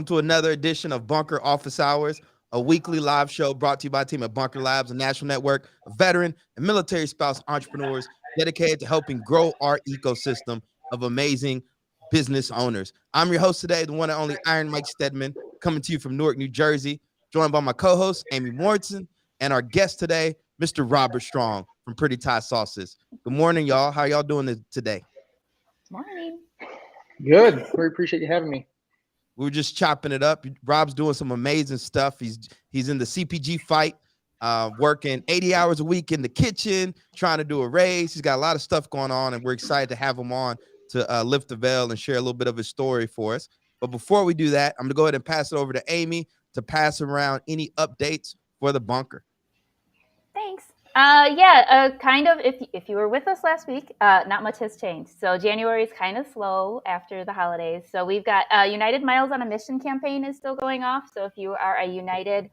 to another edition of Bunker Office Hours, a weekly live show brought to you by a team at Bunker Labs, a national network of veteran and military spouse entrepreneurs dedicated to helping grow our ecosystem of amazing business owners. I'm your host today, the one and only Iron Mike Steadman, coming to you from Newark, New Jersey, joined by my co-host, Amy Morrison, and our guest today, Mr. Robert Strong from Pretty Thai Sauces. Good morning, y'all. How y'all doing today? Morning. Good. We appreciate you having me. We were just chopping it up. Rob's doing some amazing stuff. He's in the CPG fight, working 80 hours a week in the kitchen, trying to do a raise. He's got a lot of stuff going on, and we're excited to have him on to lift the veil and share a little bit of his story for us. But before we do that, I'm going to go ahead and pass it over to Amy to pass around any updates for the bunker. Thanks. Kind of. If you were with us last week, not much has changed. So January is kind of slow after the holidays. So we've got United Miles on a Mission campaign is still going off. So if you are a United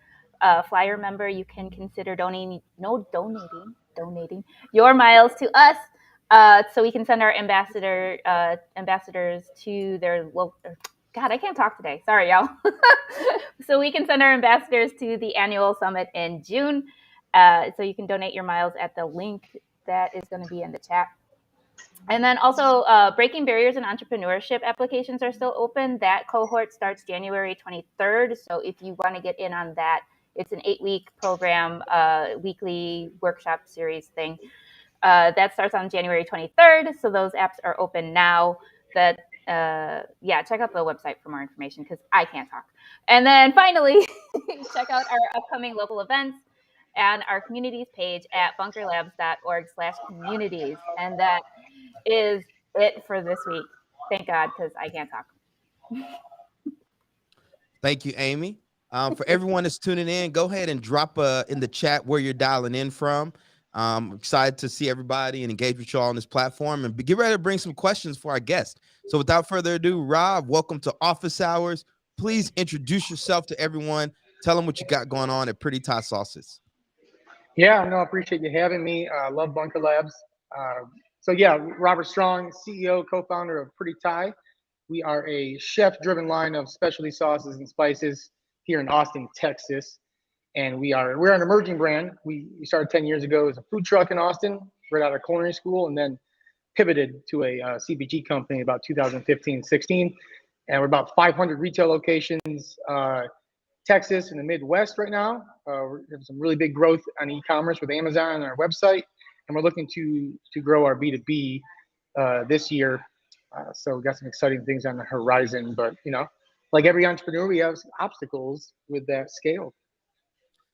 Flyer member, you can consider donating your miles to us, so we can send our ambassadors to their local. God, I can't talk today. Sorry, y'all. So we can send our ambassadors to the annual summit in June. So you can donate your miles at the link that is going to be in the chat. And then also Breaking Barriers in Entrepreneurship applications are still open. That cohort starts January 23rd. So if you want to get in on that, it's an 8-week program, weekly workshop series thing. That starts on January 23rd. So those apps are open now. Check out the website for more information because I can't talk. And then finally, check out our upcoming local events and our communities page at bunkerlabs.org/communities. And that is it for this week. Thank God, because I can't talk. Thank you, Amy. For everyone that's tuning in, go ahead and drop in the chat where you're dialing in from. I'm excited to see everybody and engage with y'all on this platform and get ready to bring some questions for our guests. So without further ado, Rob, welcome to Office Hours. Please introduce yourself to everyone. Tell them what you got going on at Pretty Thai Sauces. Yeah, no, I appreciate you having me. I love Bunker Labs. Robert Strong, CEO, co-founder of Pretty Thai. We are a chef-driven line of specialty sauces and spices here in Austin, Texas. And we're an emerging brand. We started 10 years ago as a food truck in Austin, right out of culinary school, and then pivoted to a CPG company about 2015-16. And we're about 500 retail locations, Texas and the Midwest right now. We have some really big growth on e-commerce with Amazon and our website, and we're looking to grow our B2B this year. So we got some exciting things on the horizon, but like every entrepreneur, we have some obstacles with that scale.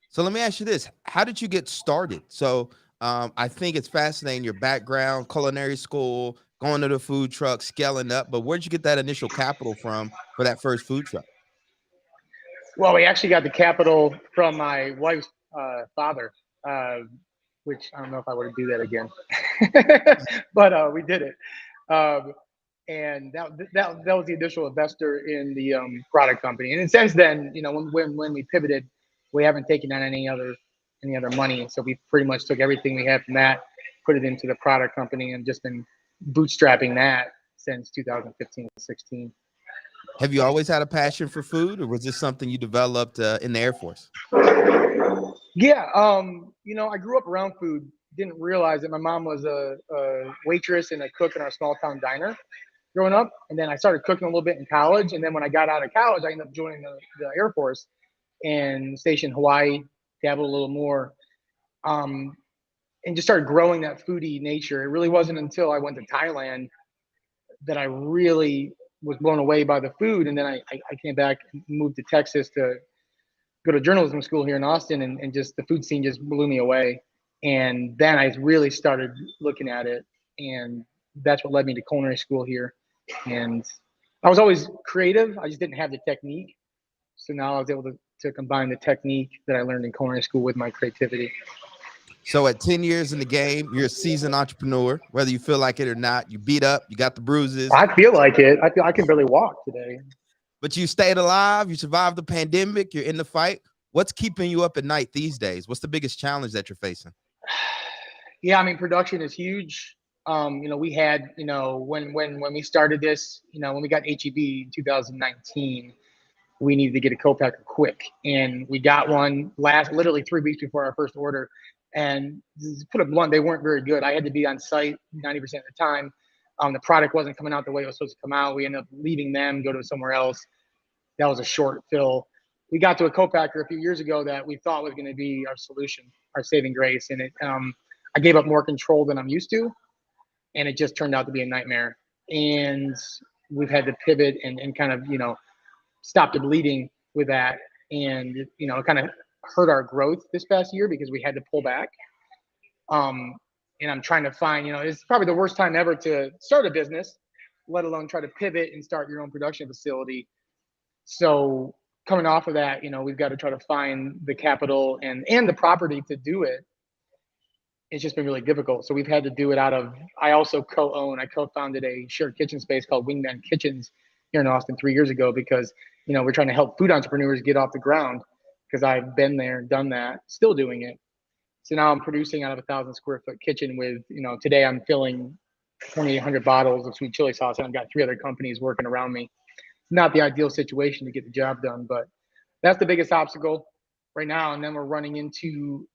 So let me ask you this: how did you get started? So I think it's fascinating your background, culinary school, going to the food truck, scaling up. But where'd you get that initial capital from for that first food truck? Well, we actually got the capital from my wife's father, which I don't know if I would do that again, but we did it. And that was the initial investor in the product company. And since then, when we pivoted, we haven't taken on any other money. So we pretty much took everything we had from that, put it into the product company, and just been bootstrapping that since 2015-16. Have you always had a passion for food, or was this something you developed in the Air Force? Yeah, I grew up around food. Didn't realize that my mom was a waitress and a cook in our small town diner growing up. And then I started cooking a little bit in college. And then when I got out of college, I ended up joining the Air Force and stationed Hawaii, dabbled a little more, and just started growing that foodie nature. It really wasn't until I went to Thailand that I really was blown away by the food. And then I came back and moved to Texas to go to journalism school here in Austin, and just the food scene just blew me away. And then I really started looking at it, and that's what led me to culinary school here. And I was always creative. I just didn't have the technique. So now I was able to combine the technique that I learned in culinary school with my creativity. So at 10 years in the game, you're a seasoned entrepreneur, whether you feel like it or not. You beat up, you got the bruises. I feel like it. I feel I can barely walk today. But you stayed alive, you survived the pandemic, you're in the fight. What's keeping you up at night these days? What's the biggest challenge that you're facing? Yeah, I mean, production is huge. We had, when we started this, when we got HEB in 2019, we needed to get a co-packer quick. And we got one literally 3 weeks before our first order. And to put it blunt, they weren't very good. I had to be on site 90% of the time. The product wasn't coming out the way it was supposed to come out. We ended up leaving them, go to somewhere else. That was a short fill. We got to a co-packer a few years ago that we thought was going to be our solution, our saving grace. And I gave up more control than I'm used to. And it just turned out to be a nightmare. And we've had to pivot and kind of, stop the bleeding with that. And, it kind of hurt our growth this past year because we had to pull back. And I'm trying to find, it's probably the worst time ever to start a business, let alone try to pivot and start your own production facility. So coming off of that, we've got to try to find the capital and the property to do it. It's just been really difficult. So we've had to do it I also I co-founded a shared kitchen space called Wingman Kitchens here in Austin 3 years ago because, we're trying to help food entrepreneurs get off the ground because I've been there, done that, still doing it. So now I'm producing out of 1,000 square foot kitchen with, today I'm filling 2,800 bottles of sweet chili sauce and I've got 3 other companies working around me. Not the ideal situation to get the job done, but that's the biggest obstacle right now. And then we're running into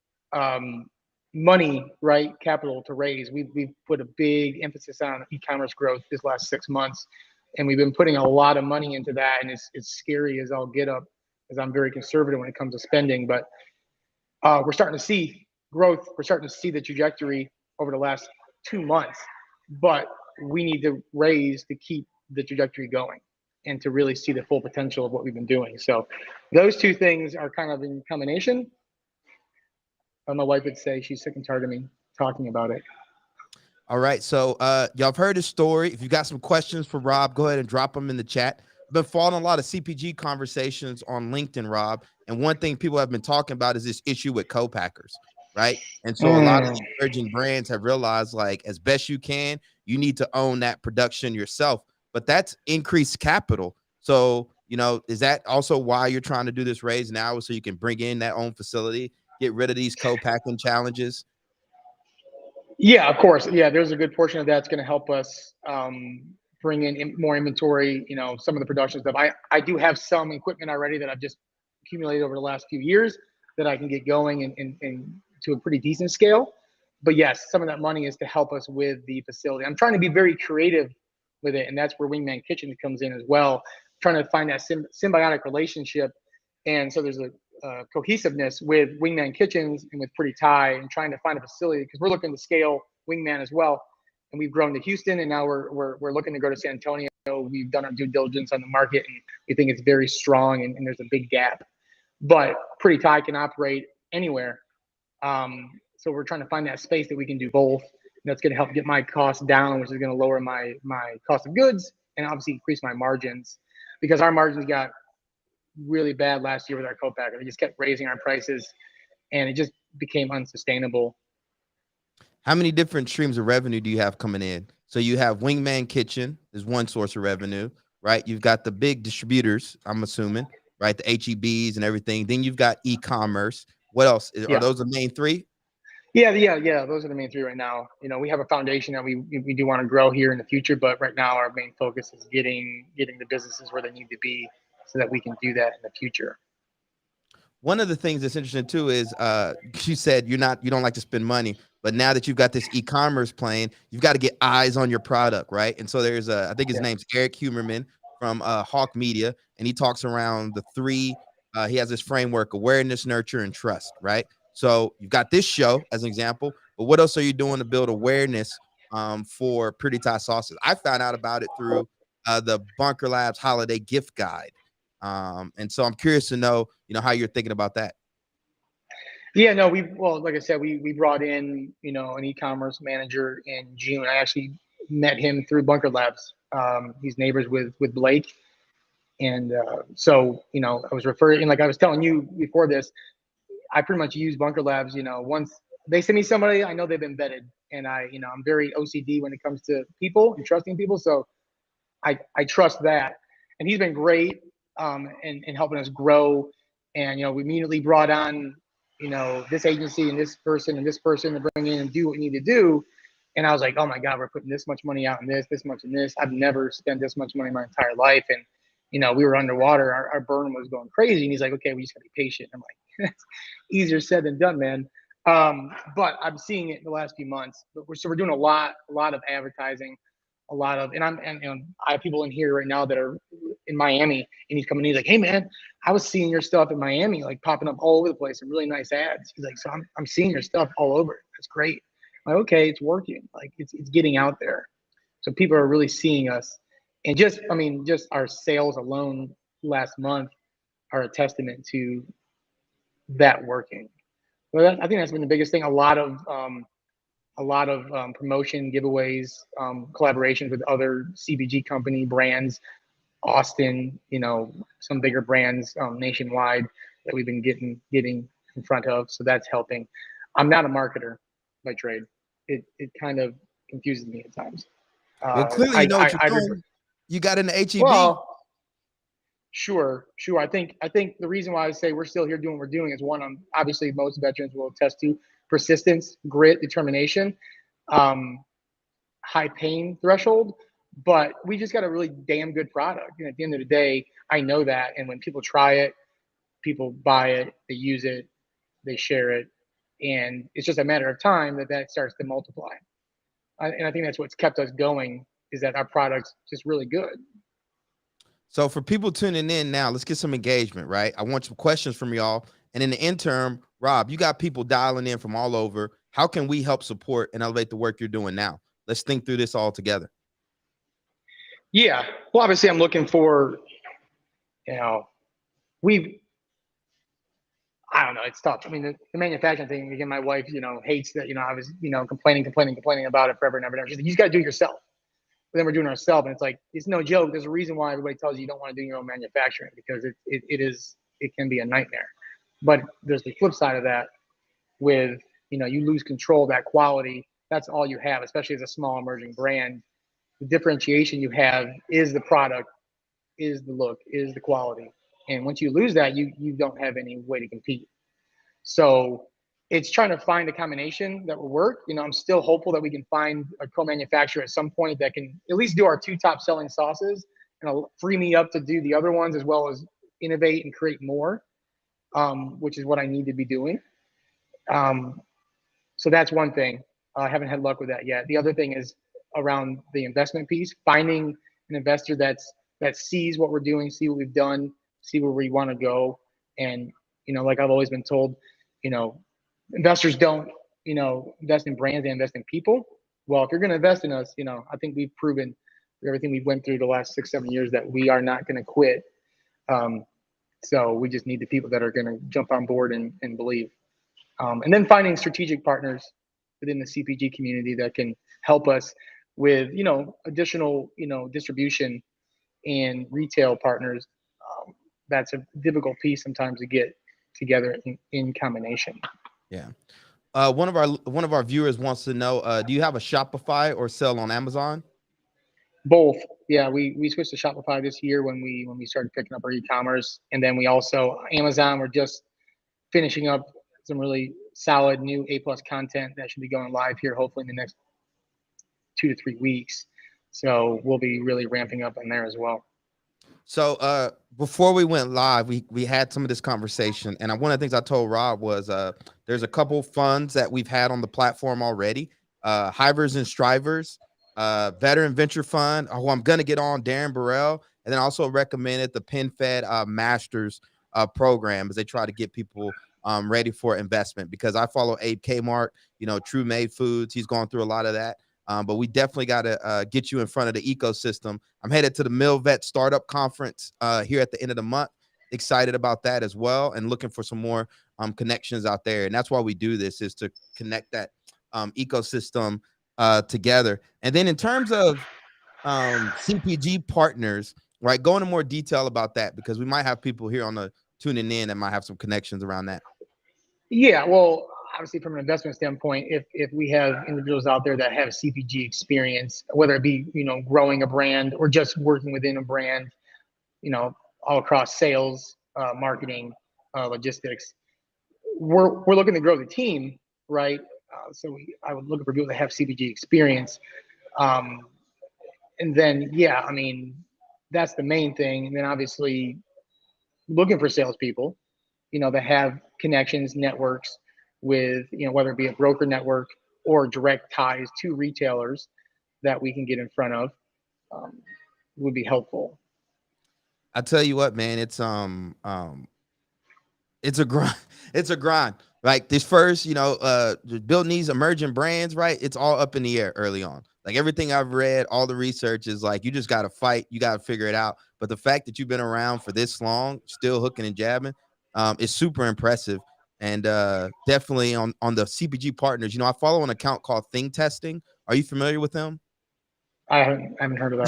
money, right? Capital to raise. We've put a big emphasis on e-commerce growth this last 6 months, and we've been putting a lot of money into that. And it's scary as all get up, because I'm very conservative when it comes to spending. But we're starting to see growth. We're starting to see the trajectory over the last 2 months, but we need to raise to keep the trajectory going and to really see the full potential of what we've been doing. So those two things are kind of in combination. My wife would say she's sick and tired of me talking about it. All right. So y'all have heard his story. If you got some questions for Rob, go ahead and drop them in the chat. I've been following a lot of CPG conversations on LinkedIn, Rob. And one thing people have been talking about is this issue with co-packers, right? And so a lot of emerging brands have realized, like, as best you can, you need to own that production yourself. But that's increased capital. So, is that also why you're trying to do this raise now, so you can bring in that own facility, get rid of these co-packing challenges? Yeah, of course. Yeah, there's a good portion of that's going to help us bring in more inventory. Some of the production stuff. I do have some equipment already that I've just accumulated over the last few years that I can get going and to a pretty decent scale. But yes, some of that money is to help us with the facility. I'm trying to be very creative with it, and that's where Wingman Kitchen comes in as well. Trying to find that symbiotic relationship, and so there's a cohesiveness with Wingman Kitchens and with Pretty Thai, and trying to find a facility because we're looking to scale Wingman as well. And we've grown to Houston, and now we're looking to go to San Antonio. We've done our due diligence on the market, and we think it's very strong, and there's a big gap. But Pretty Thai can operate anywhere. So we're trying to find that space that we can do both. And that's going to help get my costs down, which is going to lower my cost of goods and obviously increase my margins, because our margins got really bad last year with our co-packer. They just kept raising our prices, and it just became unsustainable. How many different streams of revenue do you have coming in? So you have Wingman Kitchen is one source of revenue, right? You've got the big distributors, I'm assuming, right? The HEBs and everything. Then you've got e-commerce. What else? Are those the main three? Yeah. Those are the main three right now. We have a foundation that we do want to grow here in the future, but right now our main focus is getting the businesses where they need to be so that we can do that in the future. One of the things that's interesting too is you said you don't like to spend money, but now that you've got this e-commerce plan, you've got to get eyes on your product, right? And so there's I think his name's Eric Humerman from Hawk Media, and he talks around the three. He has this framework: awareness, nurture, and trust, right? So you've got this show as an example, but what else are you doing to build awareness for Pretty Thai sauces? I found out about it through the Bunker Labs Holiday Gift Guide. And so I'm curious to know, how you're thinking about that. Yeah, no, like I said, we brought in, an e-commerce manager in June. I actually met him through Bunker Labs. He's neighbors with Blake. And so, I was referring, like I was telling you before this, I pretty much use Bunker Labs, once they send me somebody, I know they've been vetted. And I'm very OCD when it comes to people and trusting people. So I trust that. And he's been great in helping us grow. And, we immediately brought on, this agency and this person to bring in and do what we need to do. And I was like, oh my God, we're putting this much money out in this much in this. I've never spent this much money in my entire life. And we were underwater, our burn was going crazy. And he's like, okay, we just gotta be patient. I'm like, it's easier said than done, man. But I'm seeing it in the last few months. But we're doing a lot of advertising, a lot of, and I have people in here right now that are in Miami, and he's coming. He's like, hey man, I was seeing your stuff in Miami, like popping up all over the place, and really nice ads. He's like, so I'm seeing your stuff all over. That's great. I'm like, okay, it's working. Like it's getting out there. So people are really seeing us, and just our sales alone last month are a testament to that working. Well, I think that's been the biggest thing. A lot of promotion, giveaways, collaborations with other CPG company brands, Austin, some bigger brands nationwide that we've been getting in front of. So that's helping. I'm not a marketer by trade. It kind of confuses me at times. Well, clearly you know what you're I doing. You got in the HEB. well, sure. I think the reason why I say we're still here doing what we're doing is one, obviously most veterans will attest to persistence, grit, determination, um, high pain threshold. But we just got a really damn good product. And at the end of the day, I know that. And when people try it, people buy it, they use it, they share it, and it's just a matter of time that starts to multiply. And I think that's what's kept us going is that our product's just really good. So for people tuning in now, let's get some engagement, right? I want some questions from y'all. And in the interim, Rob, you got people dialing in from all over. How can we help support and elevate the work you're doing now? Let's think through this all together. Yeah. Well, obviously, I'm looking for, you know, we've, I don't know, it's tough. I mean, the manufacturing thing, again, my wife, hates that, I was, complaining about it forever and ever and ever. She's like, you just got to do it yourself. But then we're doing it ourselves. And it's like, it's no joke. There's a reason why everybody tells you don't want to do your own manufacturing because it can be a nightmare. But there's the flip side of that with, you lose control of that quality. That's all you have, especially as a small emerging brand. The differentiation you have is the product, is the look, is the quality. And once you lose that, you don't have any way to compete. So it's trying to find a combination that will work. I'm still hopeful that we can find a co-manufacturer at some point that can at least do our two top selling sauces and free me up to do the other ones as well as innovate and create more, which is what I need to be doing. Um, so that's one thing. I haven't had luck with that yet. The other thing is around the investment piece, finding an investor that sees what we're doing, see what we've done, see where we want to go. And, like I've always been told, you know, investors don't, invest in brands, they invest in people. Well, if you're going to invest in us, I think we've proven everything we went through the last 6-7 years that we are not going to quit. So we just need the people that are going to jump on board and believe. And then finding strategic partners within the CPG community that can help us with, additional, distribution and retail partners. That's a difficult piece sometimes to get together in combination. Yeah. One of our viewers wants to know, do you have a Shopify or sell on Amazon? Both. Yeah, we switched to Shopify this year when we started picking up our e-commerce, and then we also Amazon. We're just finishing up some really solid new A+ content that should be going live here hopefully in the next 2 to 3 weeks. So we'll be really ramping up on there as well. So before we went live, we had some of this conversation, and one of the things I told Rob was there's a couple funds that we've had on the platform already, Hivers and Strivers, Veteran Venture Fund, who I'm going to get on, Darren Burrell, and then also recommended the PenFed Masters program as they try to get people ready for investment, because I follow Abe Kmart, True Made Foods. He's gone through a lot of that. But we definitely got to get you in front of the ecosystem. I'm headed to the MilVet Startup Conference here at the end of the month. Excited about that as well, and looking for some more connections out there. And that's why we do this, is to connect that ecosystem together. And then in terms of CPG partners, right, go into more detail about that, because we might have people here on the tuning in that might have some connections around that. Yeah, well, obviously from an investment standpoint, if we have individuals out there that have CPG experience, whether it be, growing a brand or just working within a brand, all across sales, marketing, logistics, we're looking to grow the team, right? So I would look for people that have CPG experience. And then, yeah, I mean, that's the main thing. And then obviously looking for salespeople, that have connections, networks with, whether it be a broker network or direct ties to retailers that we can get in front of, um, would be helpful. I tell you what, man, it's a grind. It's a grind. Like this first, building these emerging brands, right? It's all up in the air early on. Like everything I've read, all the research is like you just got to fight, you got to figure it out. But the fact that you've been around for this long, still hooking and jabbing, is super impressive. And definitely on the CPG partners, I follow an account called Thing Testing. Are you familiar with them? I haven't heard of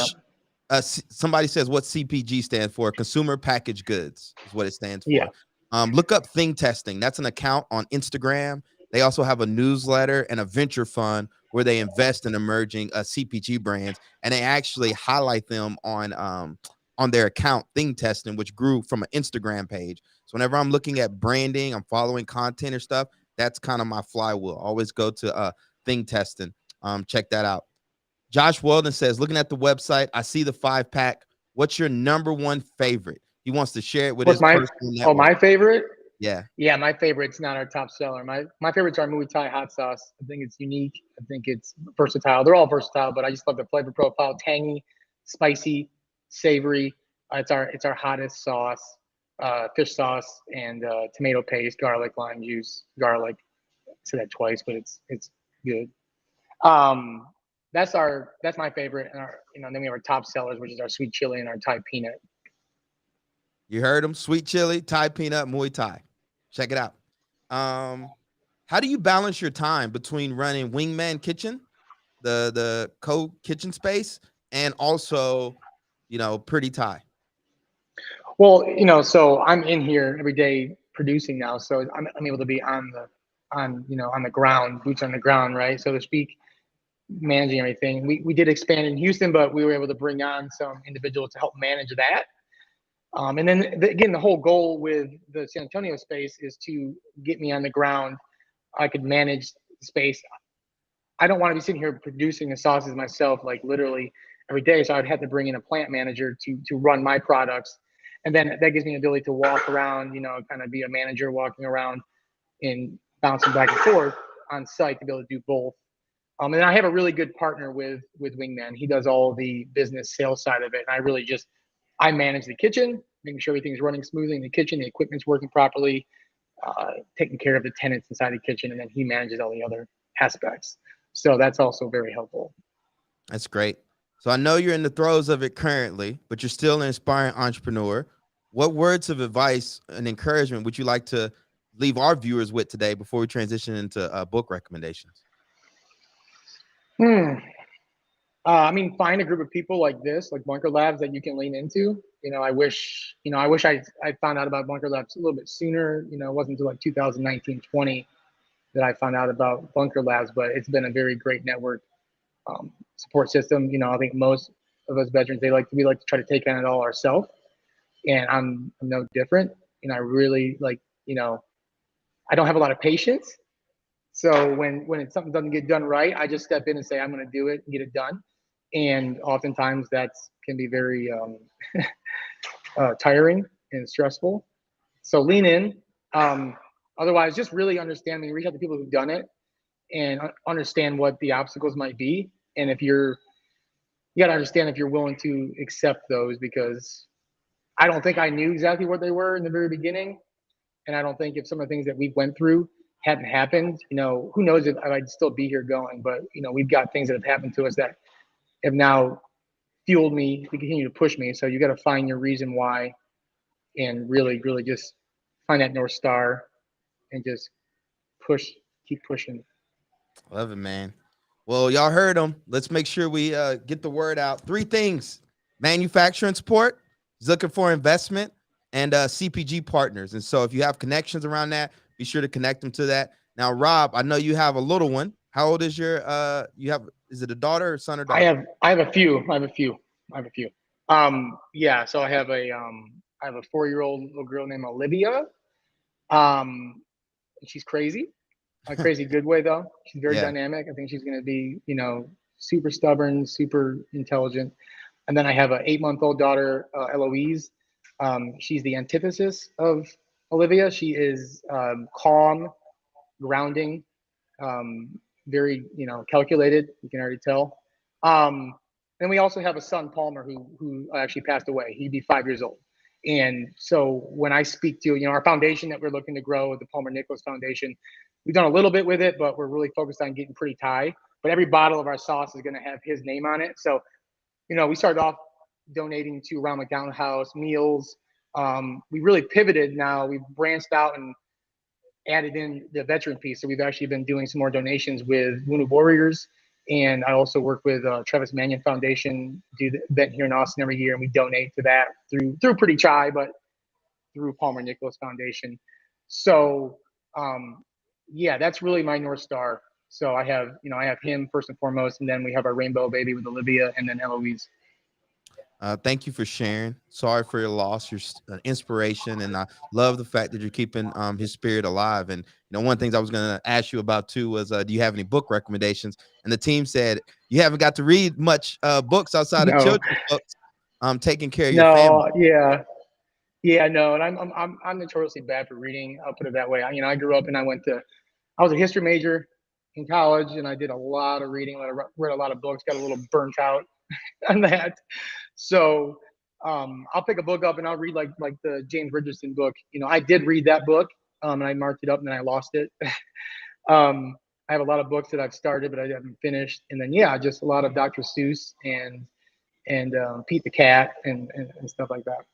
that. Somebody says what CPG stands for. Consumer packaged goods is what it stands Yeah. for. Look up Thing Testing. That's an account on Instagram. They also have a newsletter and a venture fund where they invest in emerging CPG brands, and they actually highlight them on their account Thing Testing, which grew from an Instagram page. So whenever I'm looking at branding, I'm following content or stuff. That's kind of my flywheel. Always go to Thing Testing. Check that out. Josh Weldon says, looking at the website, I see the 5-pack. What's your number one favorite? He wants to share it with What's his my personal oh network. my favorite? Yeah. Yeah, my favorite's not our top seller. My favorite's our Muay Thai hot sauce. I think it's unique. I think it's versatile. They're all versatile, but I just love the flavor profile: tangy, spicy, savory. It's our hottest sauce. Fish sauce and tomato paste, garlic, lime juice, garlic. I said that twice, but it's good. Um, that's my favorite. And then we have our top sellers, which is our sweet chili and our Thai peanut. You heard him. Sweet chili, Thai peanut, Muay Thai. Check it out. How do you balance your time between running Wingman Kitchen, the co-kitchen space, and also, Pretty Thai? Well, so I'm in here every day producing now, so I'm able to be on the ground, boots on the ground, right, so to speak, managing everything. We did expand in Houston, but we were able to bring on some individuals to help manage that. And then again, the whole goal with the San Antonio space is to get me on the ground. I could manage the space. I don't want to be sitting here producing the sauces myself, like literally every day. So I'd have to bring in a plant manager to run my products, and then that gives me the ability to walk around, kind of be a manager walking around and bouncing back and forth on site to be able to do both. And I have a really good partner with Wingman. He does all the business sales side of it, and I manage the kitchen, making sure everything's running smoothly in the kitchen, the equipment's working properly, taking care of the tenants inside the kitchen, and then he manages all the other aspects. So that's also very helpful. That's great. So I know you're in the throes of it currently, but you're still an inspiring entrepreneur. What words of advice and encouragement would you like to leave our viewers with today before we transition into book recommendations? Hmm. Find a group of people like this, like Bunker Labs, that you can lean into. I found out about Bunker Labs a little bit sooner. It wasn't until like 2019, 20 that I found out about Bunker Labs, but it's been a very great network, support system. I think most of us veterans, we like to try to take on it all ourselves, and I'm no different. I really I don't have a lot of patience. So when something doesn't get done right, I just step in and say I'm going to do it and get it done. And oftentimes that can be very tiring and stressful. So lean in. Um, Otherwise, just really understand. Reach out to people who've done it and understand what the obstacles might be. And you got to understand if you're willing to accept those, because I don't think I knew exactly what they were in the very beginning. And I don't think if some of the things that we went through hadn't happened, who knows if I'd still be here going. But, we've got things that have happened to us that have now fueled me to continue to push me. So you got to find your reason why, and really, really just find that North Star and just push, keep pushing. Love it, man. Well, y'all heard them. Let's make sure we get the word out. 3 things: manufacturing support, he's looking for investment, and CPG partners. And so if you have connections around that, be sure to connect them to that. Now, Rob, I know you have a little one. How old is your is it a daughter or son or daughter? I have a few. Yeah, so I have a 4-year-old little girl named Olivia. Um she's crazy. A crazy good way though. She's very Yeah. dynamic. I think she's going to be, super stubborn, super intelligent. And then I have an 8-month-old daughter, Eloise. She's the antithesis of Olivia. She is calm, grounding, um, very calculated. You can already tell. Um, and we also have a son, Palmer, who actually passed away. He'd be 5 years old. And so when I speak to our foundation that we're looking to grow, the Palmer Nicholas Foundation, we've done a little bit with it, but we're really focused on getting pretty high. But every bottle of our sauce is going to have his name on it. So we started off donating to Ronald McDonald House meals. We really pivoted now. We've branched out and added in the veteran piece. So we've actually been doing some more donations with Wounded Warriors. And I also work with Travis Manion Foundation, do the event here in Austin every year, and we donate to that through Pretty Chai, but through Palmer Nicholas Foundation. So yeah, that's really my North Star. So I have him first and foremost, and then we have our rainbow baby with Olivia, and then Eloise. Thank you for sharing. Sorry for your loss. You're inspiration, and I love the fact that you're keeping his spirit alive. And one of the things I was going to ask you about too was, do you have any book recommendations? And the team said you haven't got to read much books outside of No, children's books. Taking care of your family. no, yeah, no. And I'm notoriously bad for reading. I'll put it that way. I grew up and I was a history major in college, and I did a lot of reading, read a lot of books, got a little burnt out on that. So I'll pick a book up and I'll read like the James Richardson book. I did read that book, and I marked it up and then I lost it. I have a lot of books that I've started but I haven't finished, and then just a lot of Dr. Seuss and Pete the Cat and stuff like that.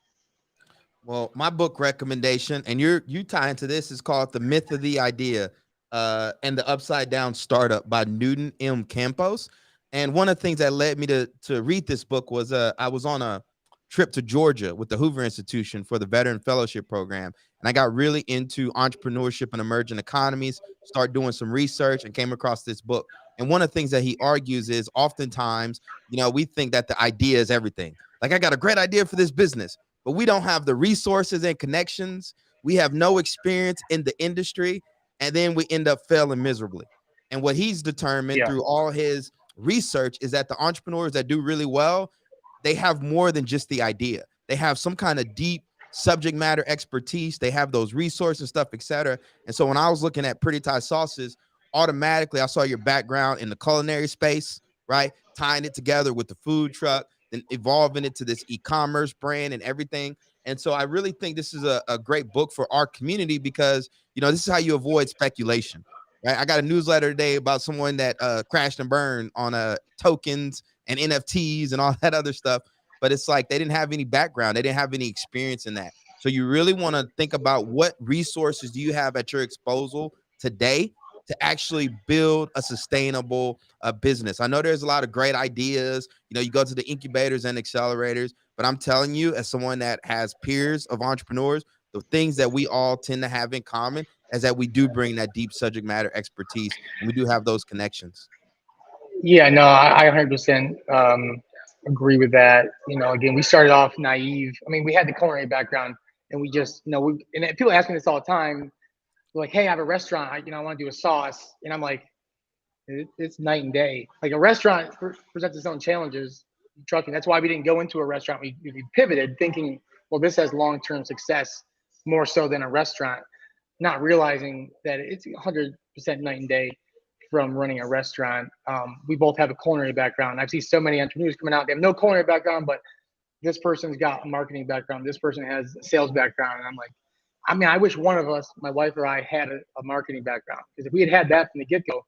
Well, my book recommendation, and you tie into this, is called The Myth of the Idea and the Upside Down Startup by Newton M. Campos. And one of the things that led me to read this book was I was on a trip to Georgia with the Hoover Institution for the Veteran Fellowship Program. And I got really into entrepreneurship and emerging economies, started doing some research, and came across this book. And one of the things that he argues is oftentimes, we think that the idea is everything. Like, I got a great idea for this business, but we don't have the resources and connections. We have no experience in the industry, and then we end up failing miserably. And what he's determined through all his research is that the entrepreneurs that do really well, they have more than just the idea. They have some kind of deep subject matter expertise. They have those resources, stuff, etc. And so when I was looking at Pretty Thai Sauces, automatically I saw your background in the culinary space, right? Tying it together with the food truck, then evolving it to this e-commerce brand and everything. And so I really think this is a great book for our community because, this is how you avoid speculation. Right? I got a newsletter today about someone that crashed and burned on tokens and NFTs and all that other stuff. But it's like they didn't have any background. They didn't have any experience in that. So you really want to think about what resources do you have at your disposal today to actually build a sustainable business. I know there's a lot of great ideas. You go to the incubators and accelerators, but I'm telling you, as someone that has peers of entrepreneurs, the things that we all tend to have in common is that we do bring that deep subject matter expertise, and we do have those connections. Yeah, no, I 100% agree with that. Again, we started off naive. I mean, we had the culinary background, and we just, and people ask me this all the time. They're like, hey, I have a restaurant. I want to do a sauce. And I'm like, it's night and day. Like, a restaurant presents its own challenges. Trust me, that's why we didn't go into a restaurant. We pivoted thinking, well, this has long-term success more so than a restaurant, not realizing that it's 100% night and day from running a restaurant. We both have a culinary background. I've seen so many entrepreneurs coming out. They have no culinary background, but this person's got a marketing background. This person has a sales background. And I'm like, I wish one of us, my wife or I, had a marketing background. Because if we had that from the get-go,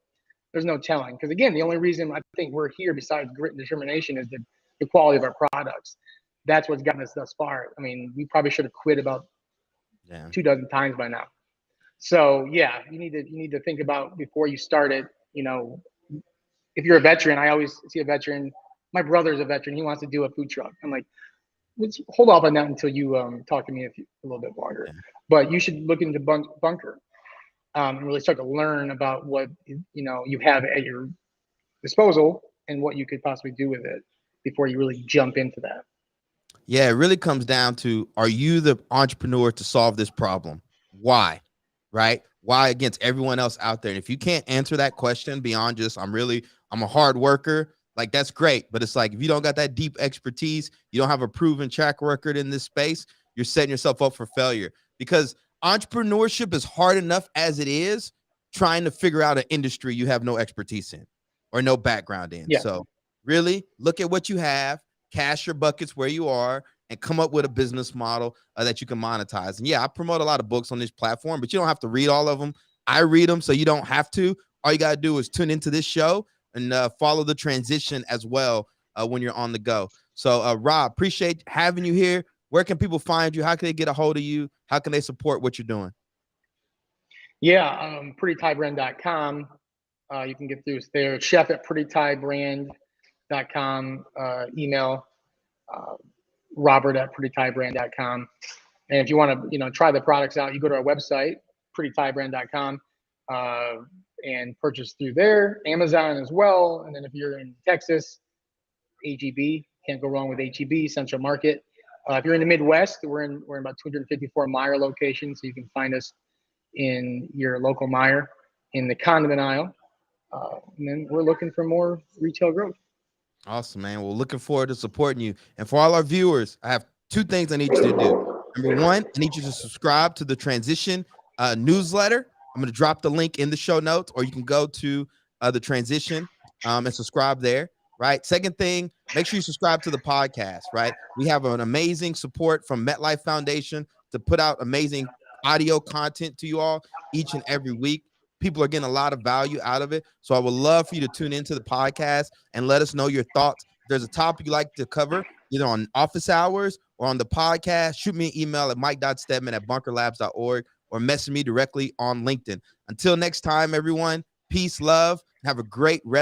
there's no telling. Because again, the only reason I think we're here besides grit and determination is the quality of our products. That's what's gotten us thus far. I mean, we probably should have quit about 24 times by now. So yeah, you need to think about before you start it. If you're a veteran, I always see a veteran. My brother's a veteran. He wants to do a food truck. I'm like, let's hold off on that until you talk to me a little bit longer. Yeah. But you should look into Bunker and really start to learn about what you have at your disposal and what you could possibly do with it before you really jump into that. Yeah, it really comes down to, are you the entrepreneur to solve this problem? Why? Right? Why against everyone else out there? And if you can't answer that question beyond just, I'm a hard worker, like that's great. But it's like if you don't got that deep expertise, you don't have a proven track record in this space, you're setting yourself up for failure. Because entrepreneurship is hard enough as it is, trying to figure out an industry you have no expertise in or no background in. Yeah. So really look at what you have, cash your buckets where you are, and come up with a business model that you can monetize. And yeah, I promote a lot of books on this platform, but you don't have to read all of them. I read them, so you don't have to. All you got to do is tune into this show and follow the transition as well when you're on the go. So Rob, appreciate having you here. Where can people find you? How can they get a hold of you? How can they support what you're doing? Yeah, prettytiebrand.com. You can get through us there. Chef at prettytiebrand.com. Email Robert at prettytiebrand.com. And if you want to, try the products out, you go to our website, prettytiebrand.com, and purchase through there. Amazon as well. And then if you're in Texas, HEB, can't go wrong with HEB, Central Market. If you're in the Midwest, we're in about 254 Meijer locations, so you can find us in your local Meijer in the condiment aisle. And then we're looking for more retail growth. Awesome, man. Well, looking forward to supporting you. And for all our viewers, I have two things I need you to do. Number one, I need you to subscribe to the Transition newsletter. I'm going to drop the link in the show notes, or you can go to the Transition and subscribe there. Right. Second thing, make sure you subscribe to the podcast. Right. We have an amazing support from MetLife Foundation to put out amazing audio content to you all each and every week. People are getting a lot of value out of it. So I would love for you to tune into the podcast and let us know your thoughts. If there's a topic you like to cover, either on office hours or on the podcast, shoot me an email at mike.steadman@bunkerlabs.org or message me directly on LinkedIn. Until next time, everyone, peace, love, have a great rest